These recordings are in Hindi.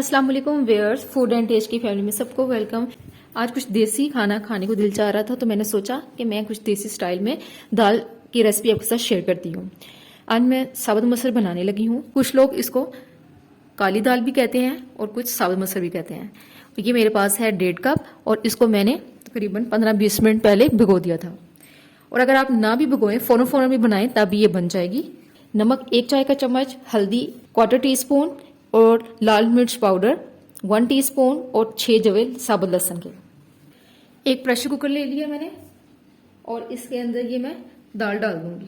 अस्सलाम वालेकुम व्यूअर्स, फूड एंड टेस्ट की फैमिली में सबको वेलकम। आज कुछ देसी खाना खाने को दिल चाह रहा था तो मैंने सोचा कि मैं कुछ देसी स्टाइल में दाल की रेसिपी आपके साथ शेयर करती हूँ। आज मैं साबुत मसर बनाने लगी हूँ। कुछ लोग इसको काली दाल भी कहते हैं और कुछ साबुत मसर भी कहते हैं। ये मेरे पास है 1.5 कप और इसको मैंने तकरीबन 15-20 मिनट पहले भिगो दिया था। और अगर आप ना भी भिगोएं, फौरन भी बनाएं तभी ये बन जाएगी। नमक 1 चाय का चम्मच, हल्दी 1/4 टीस्पून और लाल मिर्च पाउडर 1 टीस्पून और 6 जवे साबुत लहसुन के। एक प्रेशर कुकर ले लिया मैंने और इसके अंदर ये मैं दाल डाल दूंगी।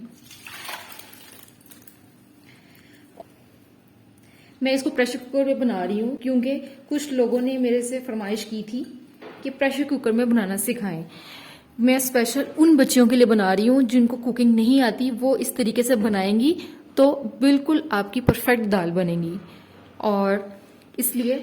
मैं इसको प्रेशर कुकर में बना रही हूँ क्योंकि कुछ लोगों ने मेरे से फरमाइश की थी कि प्रेशर कुकर में बनाना सिखाएं। मैं स्पेशल उन बच्चियों के लिए बना रही हूँ जिनको कुकिंग नहीं आती, वो इस तरीके से बनाएंगी तो बिल्कुल आपकी परफेक्ट दाल बनेगी। और इसलिए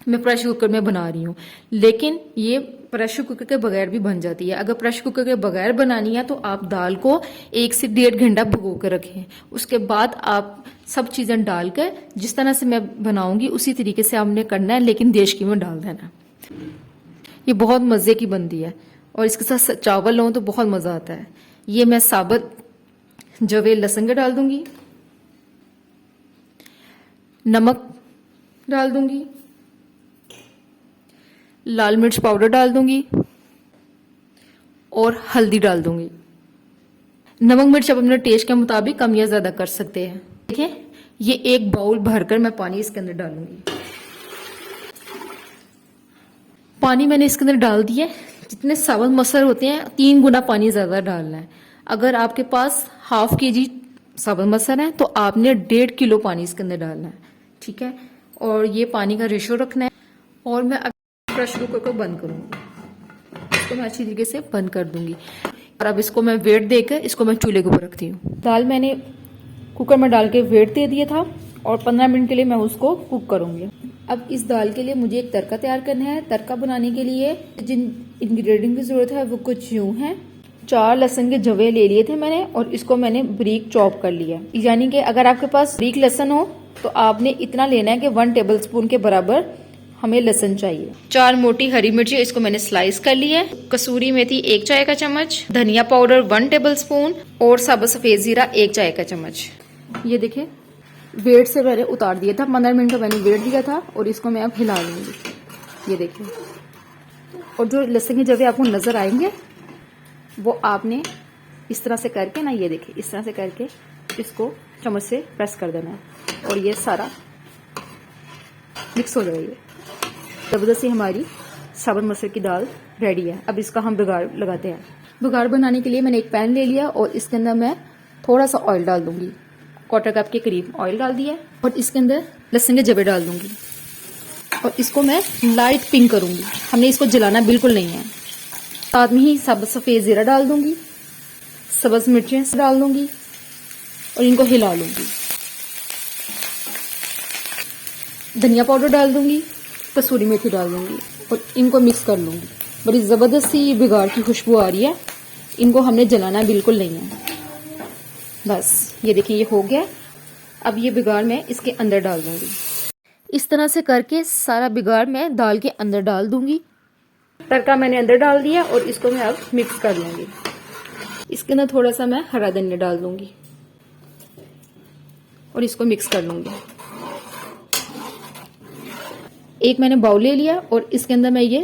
मैं प्रेशर कुकर में बना रही हूँ, लेकिन ये प्रेशर कुकर के बगैर भी बन जाती है। अगर प्रेशर कुकर के बगैर बनानी है तो आप दाल को 1 से 1.5 घंटा भिगो कर रखें। उसके बाद आप सब चीजें डालकर जिस तरह से मैं बनाऊंगी उसी तरीके से आपने करना है, लेकिन देशकी में डाल देना। ये बहुत मजे की बनती है और इसके साथ चावल लो तो बहुत मजा आता है। ये मैं साबुत जवे लहसुन के डाल दूंगी, नमक डाल दूंगी, लाल मिर्च पाउडर डाल दूंगी और हल्दी डाल दूंगी। नमक मिर्च आप अपने टेस्ट के मुताबिक कम या ज्यादा कर सकते हैं। देखिए, ये एक बाउल भरकर मैं पानी इसके अंदर डालूंगी। पानी मैंने इसके अंदर डाल दिया। जितने साबुत मसर होते हैं 3 गुना पानी ज्यादा डालना है। अगर आपके पास ½ kg साबुत मसर है तो आपने 1.5 किलो पानी इसके अंदर डालना है, ठीक है। और ये पानी का रेशो रखना है। और मैं प्रेशर कुकर को बंद करूंगी, इसको मैं अच्छी तरीके से बंद कर दूंगी। और अब इसको मैं वेट देकर इसको मैं चूल्हे के ऊपर रखती हूँ। दाल मैंने कुकर में डाल के वेट दे दिया था और 15 मिनट के लिए मैं उसको कुक करूंगी। अब इस दाल के लिए मुझे एक तड़का तैयार करना है। तड़का बनाने के लिए जिन इंग्रेडिएंट की जरूरत है वो कुछ यूं है। 4 लहसुन के जवे ले लिए थे मैंने और इसको मैंने बारीक चॉप कर लिया। यानी कि अगर आपके पास बारीक लहसुन हो तो आपने इतना लेना है कि 1 टेबलस्पून के बराबर हमें लहसुन चाहिए। 4 मोटी हरी मिर्ची, इसको मैंने स्लाइस कर लिया है। कसूरी मेथी 1 चाय का चम्मच, धनिया पाउडर 1 टेबलस्पून और साबुत सफेद जीरा 1 चाय का चम्मच। ये देखिए, वेट से मैंने उतार दिया था। 15 मिनट का मैंने वेट दिया था और इसको मैं अब हिला लूंगी। ये देखिए, और जो लहसुन के जवे आपको नजर आएंगे वो आपने इस तरह से करके ना, ये देखिए इस तरह से करके इसको चम्मच से प्रेस कर देना है और ये सारा मिक्स हो जाएगी। जबरदस्ती हमारी साबुत मसर की दाल रेडी है। अब इसका हम बिगाड़ लगाते हैं। बिगाड़ बनाने के लिए मैंने एक पैन ले लिया और इसके अंदर मैं थोड़ा सा ऑयल डाल दूंगी। 1/4 कप के करीब ऑयल डाल दिया और इसके अंदर लहसुन के जवे डाल दूंगी और इसको मैं लाइट पिंक करूंगी। हमने इसको जलाना बिल्कुल नहीं है। साथ में ही साबुत सफेद जीरा डाल दूंगी, सब्ज मिर्चें डाल दूंगी और इनको हिला लूंगी। धनिया पाउडर डाल दूंगी, कसूरी मेथी डाल दूंगी और इनको मिक्स कर लूंगी। बड़ी जबरदस्ती बिगाड़ की खुशबू आ रही है। इनको हमने जलाना बिल्कुल नहीं है। बस ये देखिए, ये हो गया। अब ये बिगाड़ मैं इसके अंदर डाल दूंगी। इस तरह से करके सारा बिगाड़ मैं दाल के अंदर डाल दूंगी। तड़का मैंने अंदर डाल दिया और इसको मैं अब मिक्स कर लूंगी। इसके अंदर थोड़ा सा मैं हरा धनिया डाल दूंगी और इसको मिक्स कर लूंगी। एक मैंने बाउल ले लिया और इसके अंदर मैं ये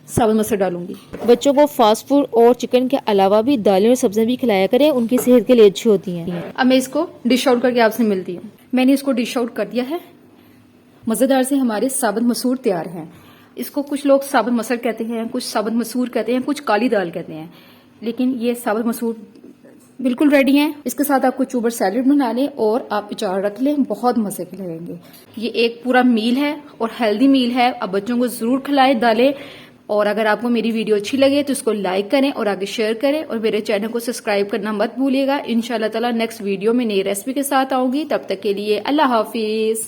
साबुत मसर डालूंगी। बच्चों को फास्ट फूड और चिकन के अलावा भी दालें और सब्जियां भी खिलाया करें, उनकी सेहत के लिए अच्छी होती हैं। अब मैं इसको डिश आउट करके आपसे मिलती हूँ। मैंने इसको डिश आउट कर दिया है। मजेदार से हमारे साबुत मसूर तैयार हैं। इसको कुछ लोग साबुत मसर कहते हैं, कुछ साबुत मसूर कहते हैं, कुछ काली दाल कहते हैं, लेकिन ये साबुत मसूर बिल्कुल रेडी हैं। इसके साथ आपको चूबर सैलेड बना लें और आप अचार रख लें, बहुत मजे के लगेंगे। ये एक पूरा मील है और हेल्दी मील है। अब बच्चों को जरूर खिलाएं दालें। और अगर आपको मेरी वीडियो अच्छी लगे तो इसको लाइक करें और आगे शेयर करें और मेरे चैनल को सब्सक्राइब करना मत भूलिएगा। इंशाल्लाह ताला नेक्स्ट वीडियो में नई रेसिपी के साथ आऊंगी। तब तक के लिए अल्लाह हाफिज।